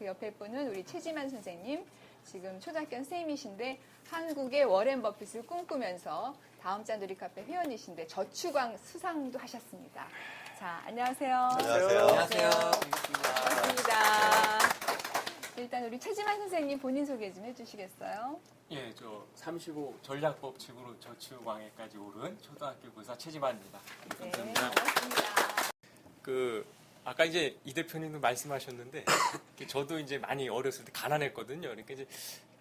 그 옆에 분은 우리 최지만 선생님. 지금 초등학교 선생님이신데 한국의 워렌 버핏을 꿈꾸면서 다음자 누리카페 회원이신데 저축왕 수상도 하셨습니다. 자, 안녕하세요. 안녕하세요. 안녕하세요. 반갑습니다. 일단 우리 최지만 선생님 본인 소개 좀 해주시겠어요? 예, 저 35 전략법칙으로 저축왕에까지 오른 초등학교 교사 최지만입니다. 네, 감사합니다. 반갑습니다. 아까 이제 이 대표님도 말씀하셨는데 저도 이제 많이 어렸을 때 가난했거든요. 그러니까 이제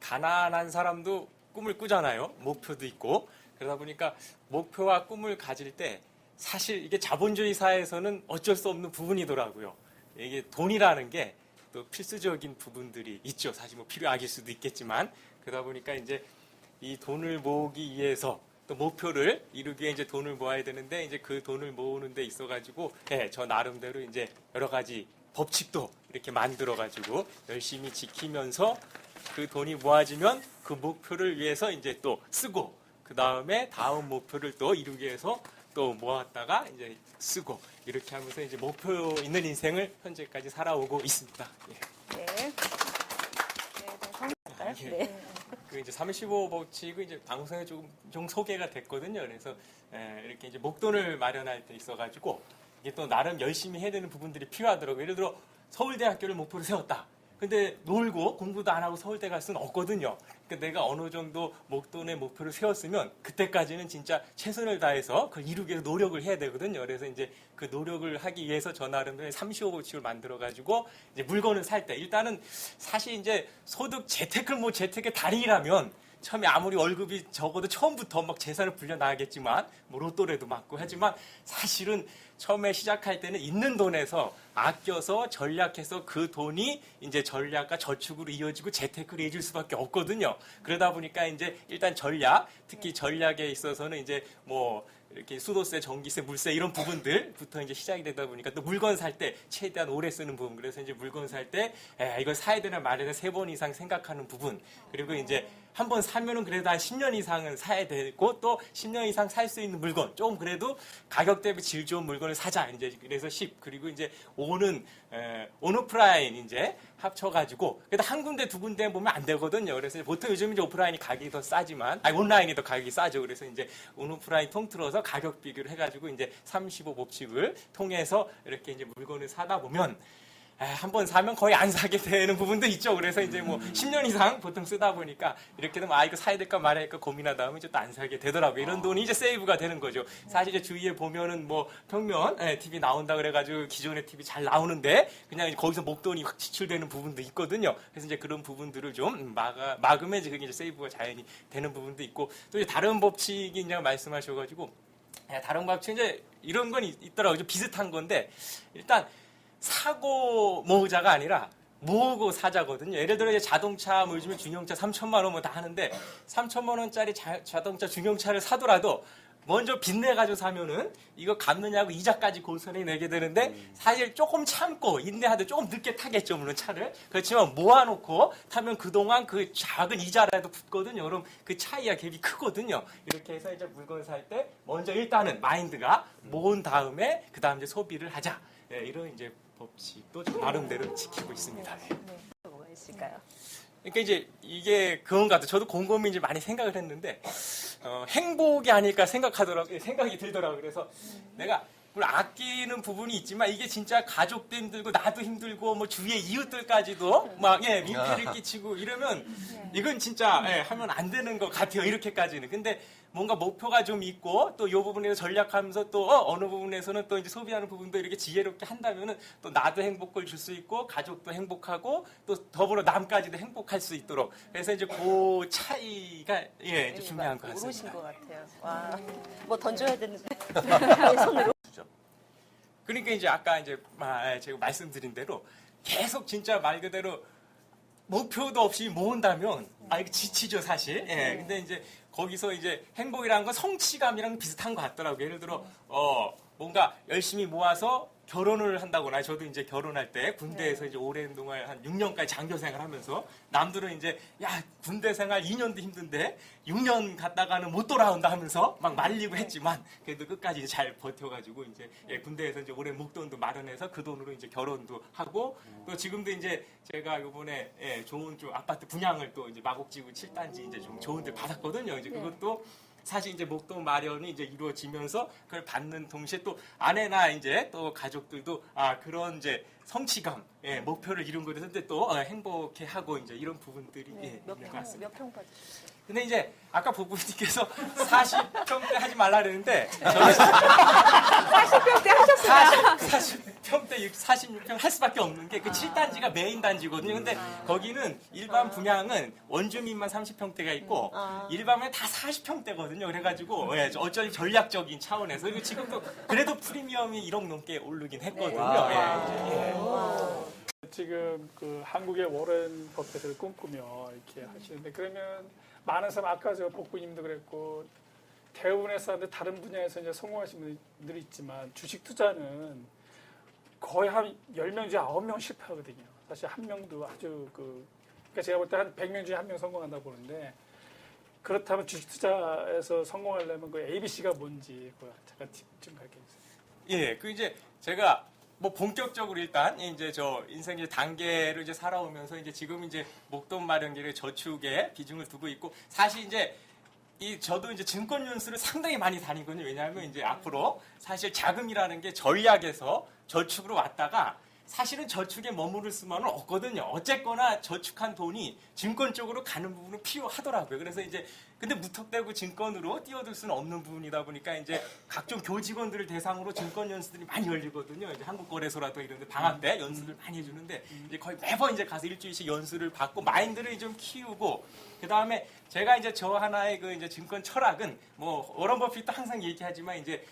가난한 사람도 꿈을 꾸잖아요. 목표도 있고. 그러다 보니까 목표와 꿈을 가질 때 사실 이게 자본주의 사회에서는 어쩔 수 없는 부분이더라고요. 이게 돈이라는 게 또 필수적인 부분들이 있죠. 사실 뭐 필요악일 수도 있겠지만 그러다 보니까 이제 이 돈을 모으기 위해서 또 목표를 이루기 위해 이제 돈을 모아야 되는데 이제 그 돈을 모으는 데 있어가지고 저 나름대로 이제 여러 가지 법칙도 이렇게 만들어가지고 열심히 지키면서 그 돈이 모아지면 그 목표를 위해서 이제 또 쓰고 그 다음에 다음 목표를 또 이루기 위해서 또 모았다가 이제 쓰고 이렇게 하면서 이제 목표 있는 인생을 현재까지 살아오고 있습니다. 예. 네. 네, 할까요? 예. 네. 그 이제 35 법칙은 이제 방송에 좀 소개가 됐거든요. 그래서 이렇게 이제 목돈을 마련할 때 있어가지고 이게 또 나름 열심히 해야 되는 부분들이 필요하더라고요. 예를 들어 서울대학교를 목표로 세웠다. 근데 놀고 공부도 안 하고 서울대 갈 수는 없거든요. 그러니까 내가 어느 정도 목돈의 목표를 세웠으면 그때까지는 진짜 최선을 다해서 그걸 이루기 위해서 노력을 해야 되거든요. 그래서 이제 그 노력을 하기 위해서 저 나름대로 35 법칙을 만들어가지고 이제 물건을 살 때 일단은 사실 이제 소득 재테크를 뭐 재테크의 달인이라면 처음에 아무리 월급이 적어도 처음부터 막 재산을 불려나가겠지만 뭐 로또라도 맞고 하지만 사실은 처음에 시작할 때는 있는 돈에서 아껴서 전략해서 그 돈이 이제 전략과 저축으로 이어지고 재테크로 이어질 수밖에 없거든요. 그러다 보니까 이제 일단 전략, 특히 전략에 있어서는 이제 뭐 이렇게 수도세, 전기세, 물세 이런 부분들부터 이제 시작이 되다 보니까 또 물건 살 때 최대한 오래 쓰는 부분. 그래서 이제 물건 살 때 이걸 사야 되나 말아야 되나 3번 이상 생각하는 부분. 그리고 이제 한 번 사면은 그래도 한 10년 이상은 사야 되고 또 10년 이상 살 수 있는 물건. 좀 그래도 가격 대비 질 좋은 물건을 사자. 이제 그래서 10. 그리고 이제 5는 온오프라인 이제 합쳐가지고 그래도 한 군데 두 군데 보면 안 되거든요. 그래서 보통 요즘 이제 오프라인이 가격이 더 싸지만 온라인이 더 가격이 싸죠. 그래서 이제 온오프라인 통틀어서 가격 비교를 해가지고 이제 35 법칙을 통해서 이렇게 이제 물건을 사다 보면 한 번 사면 거의 안 사게 되는 부분도 있죠. 그래서 이제 뭐 10년 이상 보통 쓰다 보니까 이렇게 되면 이거 사야 될까 말아야 될까 고민하다 보면 이제 또 안 사게 되더라고요. 이런 돈이 이제 세이브가 되는 거죠. 사실 이제 주위에 보면은 뭐 평면 TV 나온다 그래가지고 기존의 TV 잘 나오는데 그냥 거기서 목돈이 확 지출되는 부분도 있거든요. 그래서 이제 그런 부분들을 좀 막으면 이제 그게 이제 세이브가 자연히 되는 부분도 있고 또 이제 다른 법칙이 이제 말씀하셔가지고 다른 법칙 이제 이런 건 있더라고요. 비슷한 건데 일단 사고 모으자가 아니라 모으고 사자거든요. 예를 들어 이제 자동차 뭐 요즘에 중형차 3천만 원 뭐 다 하는데 3천만 원짜리 자동차 중형차를 사더라도 먼저 빚내가지고 사면은 이거 갚느냐고 이자까지 고스란히 내게 되는데 사실 조금 참고 인내하되 조금 늦게 타겠죠. 물론 차를. 그렇지만 모아놓고 타면 그동안 그 작은 이자라도 붙거든요. 그럼 그 차이와 갭이 크거든요. 이렇게 해서 이제 물건 살 때 먼저 일단은 마인드가 모은 다음에 그 다음 이제 소비를 하자. 이런 이제 법칙도 나름대로 지키고 있습니다. 네. 뭐가 있을까요? 그러니까 이제 이게 그런 것 같아요. 저도 곰곰이 이제 많이 생각을 했는데 행복이 아닐까 생각이 들더라고요. 그래서 내가 물론 아끼는 부분이 있지만 이게 진짜 가족도 힘들고 나도 힘들고 뭐 주위의 이웃들까지도 막 민폐를 끼치고 이러면 이건 진짜 하면 안 되는 것 같아요. 이렇게까지는. 근데 뭔가 목표가 좀 있고 또 이 부분에서 전략하면서 또 어느 부분에서는 또 이제 소비하는 부분도 이렇게 지혜롭게 한다면은 또 나도 행복을 줄 수 있고 가족도 행복하고 또 더불어 남까지도 행복할 수 있도록 그래서 이제 그 차이가 이제 중요한 것 같습니다. 모르신 것 같아요. 와, 뭐 던져야 되는데 손으로. 그러니까 이제 아까 이제 제가 말씀드린 대로 계속 진짜 말 그대로 목표도 없이 모은다면 이거 지치죠 사실. 근데 이제 거기서 이제 행복이라는 건 성취감이랑 비슷한 것 같더라고요. 예를 들어 뭔가 열심히 모아서 결혼을 한다거나 저도 이제 결혼할 때 군대에서 이제 오랜 동안 한 6년까지 장교 생활하면서 남들은 이제 야 군대 생활 2년도 힘든데 6년 갔다가는 못 돌아온다 하면서 막 말리고 했지만 그래도 끝까지 잘 버텨가지고 이제 군대에서 이제 오랜 목돈도 마련해서 그 돈으로 이제 결혼도 하고 또 지금도 이제 제가 이번에 좋은 좀 아파트 분양을 또 이제 마곡지구 7단지 이제 좀 좋은 데 받았거든요. 이제 그것도 사실 이제 목돈 마련이 이제 이루어지면서 그걸 받는 동시에 또 아내나 이제 또 가족들도 그런 이제 성취감, 목표를 이룬 것에 대해서 또 행복해하고 이제 이런 부분들이 있는 것 같습니다. 몇 평 받으셨어요? 근데 이제 아까 부부님께서 40평대 하지 말라 그랬는데 저는 40평대 하셨어요. 40평대 46평 할 수밖에 없는 게 그 7단지가 메인 단지거든요. 근데 거기는 일반 분양은 원주민만 30평대가 있고 일반은 다 40평대거든요. 그래가지고 어쩔 전략적인 차원에서 그리고 지금도 그래도 프리미엄이 1억 넘게 오르긴 했거든요. 지금 그 한국의 워렌 버핏을 꿈꾸며 이렇게 하시는데 그러면 많은 사람 아까 저 복부님도 그랬고 대부분의 사람들 다른 분야에서 이제 성공하신 분들이 있지만 주식 투자는 거의 한 10명 중에 9명 실패하거든요. 사실 한 명도 아주 그러니까 제가 볼 때 한 100명 중에 한 명 성공한다고 보는데 그렇다면 주식 투자에서 성공하려면 그 ABC가 뭔지 그거 잠깐 팁 좀 가르쳐 주세요. 그 이제 제가 뭐 본격적으로 일단 이제 저 인생의 단계를 이제 살아오면서 이제 지금 이제 목돈 마련기를 저축에 비중을 두고 있고 사실 이제 저도 이제 증권 연수를 상당히 많이 다니거든요. 왜냐하면 이제 앞으로 사실 자금이라는 게 전략에서 저축으로 왔다가 사실은 저축에 머무를 수만은 없거든요. 어쨌거나 저축한 돈이 증권 쪽으로 가는 부분은 필요하더라고요. 그래서 이제 근데 무턱대고 증권으로 뛰어들 수는 없는 부분이다 보니까 이제 각종 교직원들을 대상으로 증권 연수들이 많이 열리거든요. 이제 한국거래소라도 이런데 방학 때 연수를 많이 해주는데 이제 거의 매번 이제 가서 일주일씩 연수를 받고 마인드를 좀 키우고 그 다음에 제가 이제 저 하나의 그 이제 증권 철학은 뭐 워런 버핏도 항상 얘기하지만 이제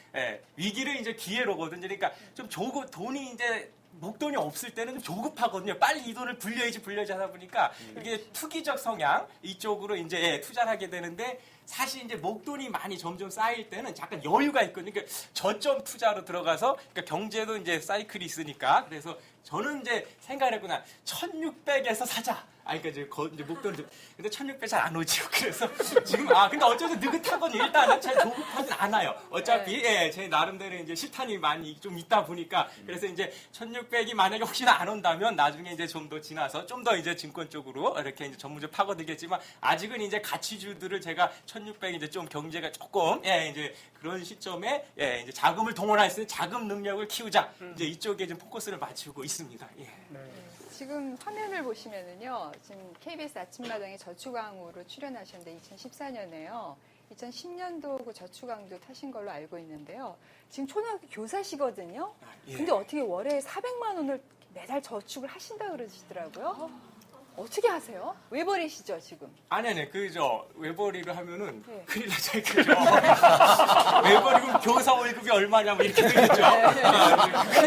위기를 이제 기회로거든요. 그러니까 좀 돈이 이제 목돈이 없을 때는 좀 조급하거든요. 빨리 이 돈을 불려야지 하다 보니까 이게 투기적 성향 이쪽으로 이제 투자를 하게 되는데 사실 이제 목돈이 많이 점점 쌓일 때는 약간 여유가 있거든요. 그러니까 저점 투자로 들어가서 그러니까 경제도 이제 사이클이 있으니까 그래서 저는 이제 생각을 했구나. 1600에서 사자. 그러니까 이제 목돈을 좀 근데 1600 잘 안 오지요. 그래서 지금 근데 어쩌면 느긋하거든요. 일단은 잘 조급하진 않아요. 어차피 제 나름대로 이제 실탄이 많이 좀 있다 보니까 그래서 이제 1600이 만약에 혹시나 안 온다면 나중에 이제 좀 더 지나서 좀 더 이제 증권 쪽으로 이렇게 이제 전문적으로 파고들겠지만 아직은 이제 가치주들을 제가 1600 이제 좀 경제가 조금 이제 그런 시점에 이제 자금을 동원할 수 있는 자금 능력을 키우자 이제 이쪽에 좀 포커스를 맞추고 있습니다. 지금 화면을 보시면은요, 지금 KBS 아침마당에 저축왕으로 출연하셨는데 2014년에요. 2010년도 그 저축왕도 타신 걸로 알고 있는데요. 지금 초등학교 교사시거든요. 근데 어떻게 월에 400만 원을 매달 저축을 하신다 그러시더라고요. 어떻게 하세요? 외벌이시죠, 지금? 아니, 외벌이를 하면은 큰일 나죠, 그죠? 외벌이면 교사 월급이 얼마냐, 뭐 이렇게 되겠죠.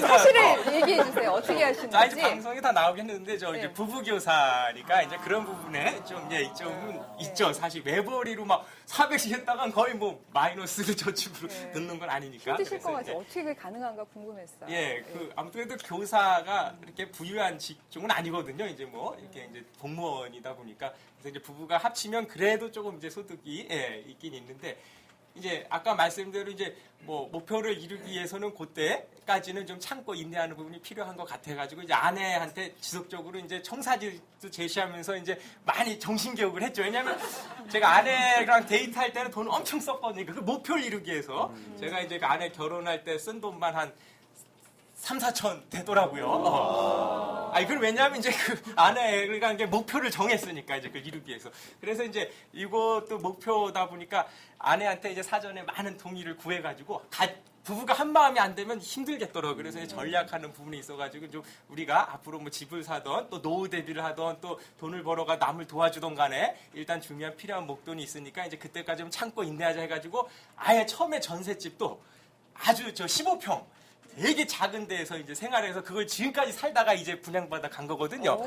사실을 얘기해 주세요. 어떻게 하시는지. 이제 방송에 다 나오긴 했는데, 이제 부부교사니까 이제 그런 부분에 좀, 이점은 있죠. 사실 외벌이로 막 400씩 했다간 거의 뭐 마이너스를 저축으로 듣는 건 아니니까. 힘드실 것 같아요. 어떻게 그게 가능한가 궁금했어요. 아무튼 그래도 교사가 이렇게 부유한 직종은 아니거든요. 이제 뭐, 이렇게 이제 공무원이다 보니까 그래서 이제 부부가 합치면 그래도 조금 이제 소득이 있긴 있는데 이제 아까 말씀대로 이제 뭐 목표를 이루기 위해서는 그때까지는 좀 참고 인내하는 부분이 필요한 것 같아가지고 이제 아내한테 지속적으로 이제 청사진도 제시하면서 이제 많이 정신교육을 했죠. 왜냐하면 제가 아내랑 데이트할 때는 돈을 엄청 썼거든요. 그 목표를 이루기 위해서 제가 이제 그 아내 결혼할 때 쓴 돈만 한 3, 4천 되더라고요. 그럼 왜냐하면 이제 그 아내가 이제 목표를 정했으니까 이제 그걸 이루기 위해서. 그래서 이제 이것도 목표다 보니까 아내한테 이제 사전에 많은 동의를 구해가지고 부부가 한 마음이 안 되면 힘들겠더라고요. 그래서 이제 전략하는 부분이 있어가지고 좀 우리가 앞으로 뭐 집을 사던 또 노후 대비를 하던 또 돈을 벌어가 남을 도와주던 간에 일단 중요한 필요한 목돈이 있으니까 이제 그때까지 좀 참고 인내하자 해가지고 아예 처음에 전셋집도 아주 15평 되게 작은 데에서 이제 생활해서 그걸 지금까지 살다가 이제 분양받아 간 거거든요.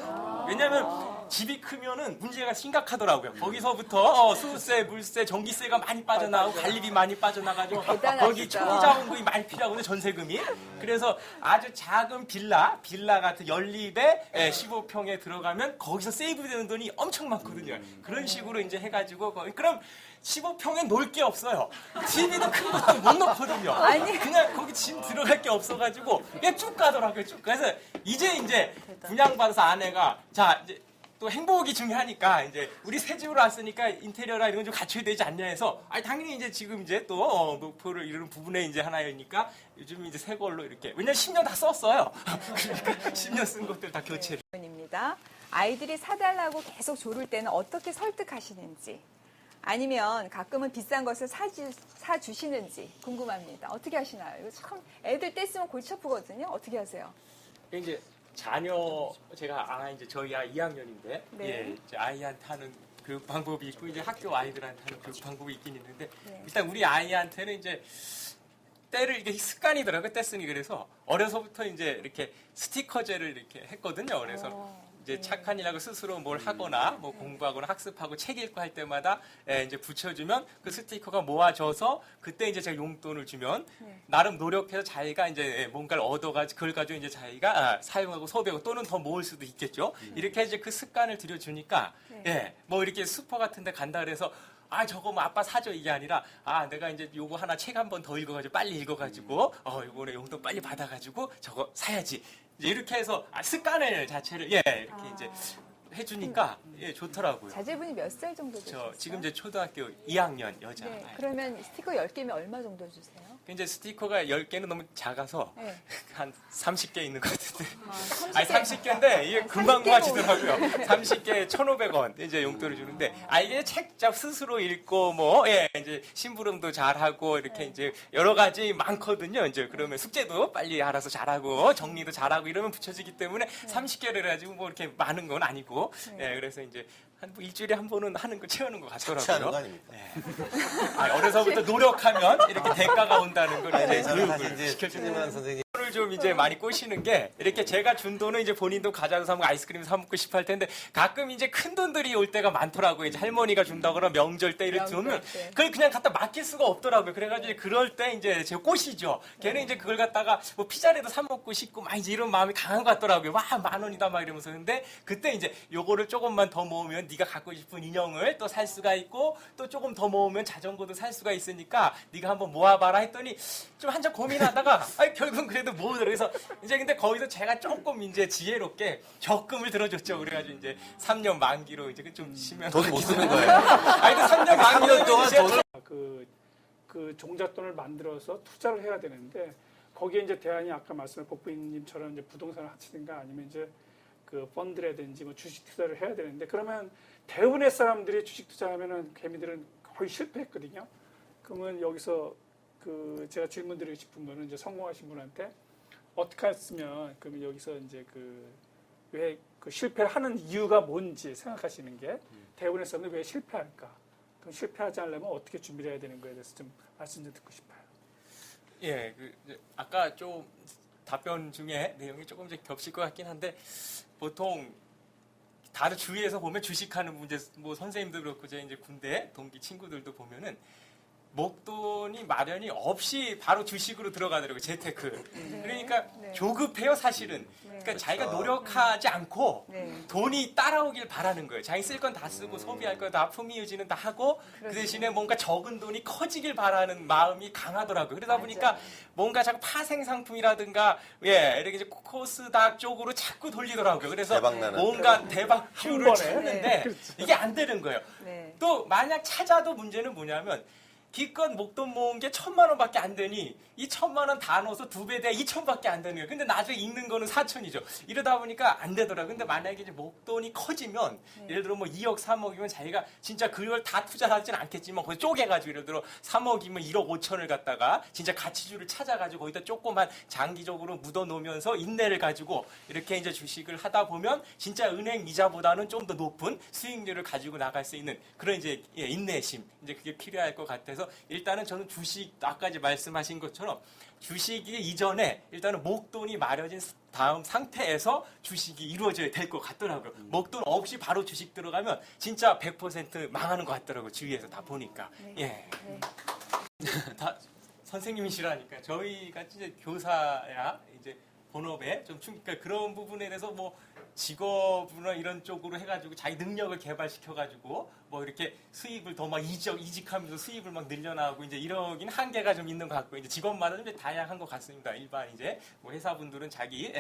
왜냐하면 집이 크면은 문제가 심각하더라고요. 거기서부터 수세, 물세, 전기세가 많이 빠져나가고 관리비 많이 빠져나가지고 대단하시다. 거기 초자원금이 많이 필요하거든요. 전세금이. 그래서 아주 작은 빌라 같은 연립에 15평에 들어가면 거기서 세이브되는 돈이 엄청 많거든요. 그런 식으로 이제 해가지고 그럼 15평에 놓을 게 없어요. TV도 큰 것도 못 놓거든요. 아니. 그냥 거기 짐 들어갈 게 없어가지고 그냥 쭉 가더라고요. 쭉. 그래서 이제 분양받아서 아내가 자 이제 또 행복이 중요하니까 이제 우리 새 집으로 왔으니까 인테리어라 이런 건 좀 갖춰야 되지 않냐 해서 당연히 이제 지금 이제 또 목표를 이루는 부분의 이제 하나이니까 요즘 이제 새 걸로 이렇게 왜냐면 10년 다 썼어요. 그러니까 10년 쓴 것들 다 교체를. 입니다. 아이들이 사달라고 계속 조를 때는 어떻게 설득하시는지 아니면 가끔은 비싼 것을 사주시는지 궁금합니다. 어떻게 하시나요? 이거 참 애들 떼쓰면 골치 아프거든요. 어떻게 하세요? 이제 자녀 제가 이제 저희 아이 2학년인데 네. 예, 이제 아이한테 하는 교육 방법이 있고 이제 학교 아이들한테 하는 교육 방법이 있긴 있는데 네. 일단 우리 아이한테는 이제 때를 이게 습관이더라고요. 떼쓰니 그래서 어려서부터 이제 이렇게 스티커제를 이렇게 했거든요. 그래서 이제 착한 일하고 스스로 뭘 하거나 뭐 공부하거나 학습하고 책 읽고 할 때마다 이제 붙여주면 그 스티커가 모아져서 그때 이제 제가 용돈을 주면 나름 노력해서 자기가 이제 뭔가를 얻어가지고 그걸 가지고 이제 자기가 사용하고 소비하고 또는 더 모을 수도 있겠죠. 이렇게 이제 그 습관을 들여주니까 뭐 이렇게 슈퍼 같은 데 간다 그래서 저거 뭐 아빠 사줘 이게 아니라 내가 이제 요거 하나 책 한 번 더 읽어가지고 빨리 읽어가지고 요번에 용돈 빨리 받아가지고 저거 사야지 이제 이렇게 해서 습관을 자체를 이렇게 이제 해주니까 좋더라고요. 자제분이 몇 살 정도 되세요? 저 지금 이제 초등학교 2학년 여자. 네, 그러면 스티커 10개면 얼마 정도 주세요? 이제 스티커가 10개는 너무 작아서 네. 한 30개 있는 것 같은데. 30개. 30개인데 이게 금방 30개 모아지더라고요. 30개에 1,500원 이제 용돈을 주는데 이게 책잡 스스로 읽고 뭐 이제 심부름도 잘하고 이렇게 이제 여러 가지 많거든요. 이제 그러면 숙제도 빨리 알아서 잘하고 정리도 잘하고 이러면 붙여지기 때문에 30개를 해가지고 뭐 이렇게 많은 건 아니고 그래서 이제 한 일주일에 한 번은 하는 거 채우는 것 하는 거 같더라고요. 아닙니까? 어려서부터 노력하면 이렇게 대가가 온다는 걸 이제 저는 사실 교육을 이제 시켜주는 최진만 선생님 를 좀 이제 많이 꼬시는 게 이렇게 제가 준 돈은 이제 본인도 과자도 사 먹고 아이스크림 사 먹고 싶어 할 텐데 가끔 이제 큰 돈들이 올 때가 많더라고요. 이제 할머니가 준다거나 명절 때 이렇게 명절 주면 때. 그걸 그냥 갖다 맡길 수가 없더라고요. 그래가지고 그럴 때 이제 제가 꼬시죠. 걔는 이제 그걸 갖다가 뭐 피자라도 사 먹고 싶고 막 이제 이런 마음이 강한 것 같더라고요. 와, 10,000원이다 막 이러면서. 근데 그때 이제 요거를 조금만 더 모으면 네가 갖고 싶은 인형을 또 살 수가 있고 또 조금 더 모으면 자전거도 살 수가 있으니까 네가 한번 모아봐라 했더니 좀 한참 고민하다가 결국은 그래도 모으더라고요. 그래서 이제 근데 거기서 제가 조금 이제 지혜롭게 적금을 들어줬죠. 그래가지고 이제 3년 만기로 이제 좀 쉬면 돈 못 쓰는 거예요. 근데 3년 만기로 3년 동안 돈을 그 종잣돈을 만들어서 투자를 해야 되는데 거기에 이제 대안이 아까 말씀한 복부님처럼 이제 부동산을 하시든가 아니면 이제 그 펀드라든지 뭐 주식 투자를 해야 되는데 그러면 대부분의 사람들이 주식 투자하면은 개미들은 거의 실패했거든요. 그러면 여기서 그 제가 질문 드리고 싶은 거는 이제 성공하신 분한테 어떻게 했으면 그러면 여기서 이제 그 왜 그 실패를 하는 이유가 뭔지 생각하시는 게 대부분의 사람들이 왜 실패할까? 그럼 실패하지 않으려면 어떻게 준비를 해야 되는 거에 대해서 좀 말씀 좀 듣고 싶어요. 이제 아까 좀 답변 중에 내용이 조금 이제 겹칠 것 같긴 한데 보통 다른 주위에서 보면 주식하는 문제 뭐 선생님도 그렇고 제 이제 군대 동기 친구들도 보면은 목돈이 마련이 없이 바로 주식으로 들어가더라고요. 재테크. 그러니까 네. 조급해요, 사실은. 그러니까 자기가 노력하지 않고 돈이 따라오길 바라는 거예요. 자기 쓸 건 다 쓰고 소비할 거 다 품위 유지는 다 하고 그 대신에 뭔가 적은 돈이 커지길 바라는 마음이 강하더라고요. 그러다 보니까 뭔가 자꾸 파생 상품이라든가 이렇게 이제 코스닥 쪽으로 자꾸 돌리더라고요. 그래서 대박나는. 뭔가 대박주를 번에. 찾는데 이게 안 되는 거예요. 네. 또 만약 찾아도 문제는 뭐냐면 기껏 목돈 모은 게 1,000만 원밖에 안 되니 이 1,000만 원 다 넣어서 2배 돼 2,000밖에 안 되는 거예요. 근데 나중에 읽는 거는 4,000이죠. 이러다 보니까 안 되더라고요. 근데 만약에 이제 목돈이 커지면 예를 들어 뭐 2억, 3억이면 자기가 진짜 그걸 다 투자하지는 않겠지만 거기 쪼개가지고 예를 들어 3억이면 1억 5천을 갖다가 진짜 가치주를 찾아가지고 거기다 조그만 장기적으로 묻어놓으면서 인내를 가지고 이렇게 이제 주식을 하다 보면 진짜 은행 이자보다는 좀 더 높은 수익률을 가지고 나갈 수 있는 그런 이제 인내심 이제 그게 필요할 것 같아서 그래서 일단은 저는 주식 아까 이제 말씀하신 것처럼 주식이 이전에 일단은 목돈이 마련진 다음 상태에서 주식이 이루어져야 될 것 같더라고요. 목돈 없이 바로 주식 들어가면 진짜 100% 망하는 것 같더라고요. 주위에서 다 보니까. 예. 네. 다 선생님이시라니까 저희가 이제 교사야 이제 본업에 좀 그러니까 그런 부분에 대해서 뭐 직업이나 이런 쪽으로 해가지고 자기 능력을 개발시켜가지고 뭐 이렇게 수입을 더 막 이직하면서 수입을 막 늘려나가고 이제 이러긴 한계가 좀 있는 것 같고 이제 직업마다 좀 다양한 것 같습니다. 일반 이제 뭐 회사분들은 자기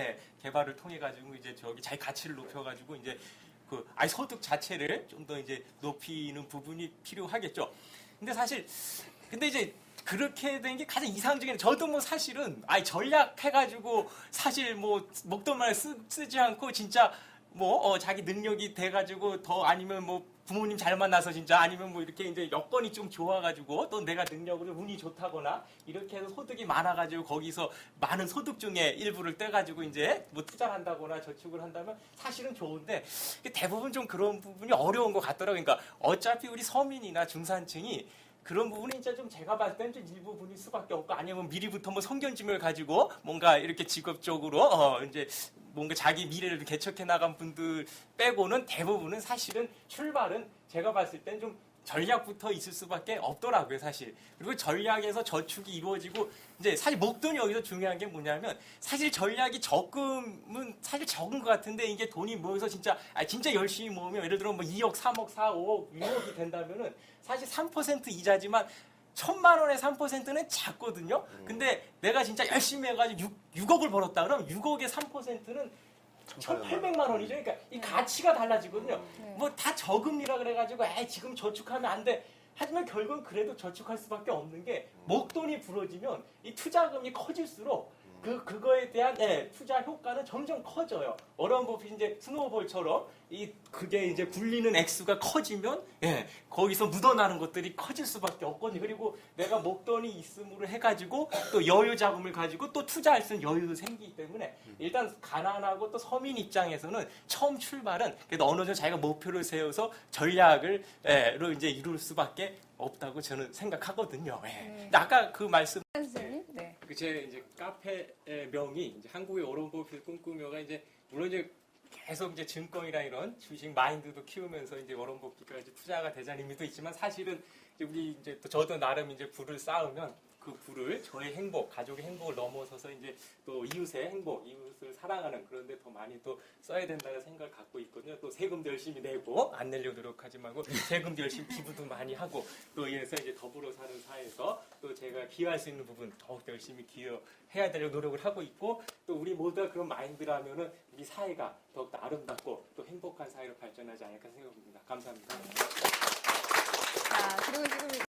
개발을 통해 가지고 이제 저기 자기 가치를 높여가지고 이제 그 아이 소득 자체를 좀 더 이제 높이는 부분이 필요하겠죠. 근데 사실 근데 이제 그렇게 된 게 가장 이상적인 저도 뭐 사실은 전략해가지고 사실 뭐 목돈만 쓰지 않고 진짜 뭐 자기 능력이 돼가지고 더 아니면 뭐 부모님 잘 만나서 진짜 아니면 뭐 이렇게 이제 여건이 좀 좋아가지고 또 내가 능력으로 운이 좋다거나 이렇게 해서 소득이 많아가지고 거기서 많은 소득 중에 일부를 떼가지고 이제 뭐 투자를 한다거나 저축을 한다면 사실은 좋은데 대부분 좀 그런 부분이 어려운 것 같더라고요. 그러니까 어차피 우리 서민이나 중산층이 그런 부분이 진짜 좀 제가 봤을 때는 좀 일부분일 수밖에 없고 아니면 미리부터 뭐 성견짐을 가지고 뭔가 이렇게 직업적으로 이제 뭔가 자기 미래를 개척해 나간 분들 빼고는 대부분은 사실은 출발은 제가 봤을 땐 좀 전략부터 있을 수밖에 없더라고요, 사실. 그리고 전략에서 저축이 이루어지고 이제 사실 목돈이 여기서 중요한 게 뭐냐면 사실 전략이 적금은 사실 적은 것 같은데 이게 돈이 모여서 진짜 열심히 모으면 예를 들어 뭐 2억, 3억, 4억, 5억, 6억이 된다면은 사실 3% 이자지만 1,000만 원의 3%는 작거든요. 근데 내가 진짜 열심히 해가지고 6억을 벌었다 그러면 6억의 3%는 1,800만 원이죠. 그러니까 이 가치가 달라지거든요. 네. 뭐 다 저금리라 그래가지고 지금 저축하면 안 돼. 하지만 결국은 그래도 저축할 수밖에 없는 게 목돈이 불어지면 이 투자금이 커질수록 그거에 대한 투자 효과는 점점 커져요. 워런 버핏 이제 스노우볼처럼 그게 이제 굴리는 액수가 커지면 거기서 묻어나는 것들이 커질 수밖에 없거든요. 그리고 내가 목돈이 있음으로 해가지고 또 여유 자금을 가지고 또 투자할 수 있는 여유도 생기기 때문에 일단 가난하고 또 서민 입장에서는 처음 출발은 그래도 어느 정도 자기가 목표를 세워서 전략을 로 이제 이룰 수밖에 없다고 저는 생각하거든요. 근데 아까 그 말씀 선생님, 네. 제 이제 카페의 명이 이제 한국의 워런 버핏 꿈꾸며가 이제 물론 이제 계속 이제 증권이나 이런 주식 마인드도 키우면서 이제 워런 버핏가 이제 투자가 되자는 의미도 있지만 사실은 이제 우리 이제 또 저도 나름 이제 부를 쌓으면 그 부를 저의 행복, 가족의 행복을 넘어서서 이제 또 이웃의 행복, 이웃을 사랑하는 그런데 더 많이 또 써야 된다는 생각을 갖고 있거든요. 또 세금도 열심히 내고 안 내려고 노력하지 말고 세금도 열심히 기부도 많이 하고 또 이래서 이제 더불어 사는 사회에서 또 제가 기여할 수 있는 부분 더욱 열심히 기여해야 되려고 노력을 하고 있고 또 우리 모두가 그런 마인드라면은 우리 사회가 더욱더 아름답고 또 행복한 사회로 발전하지 않을까 생각합니다. 감사합니다. 자, 그리고 지금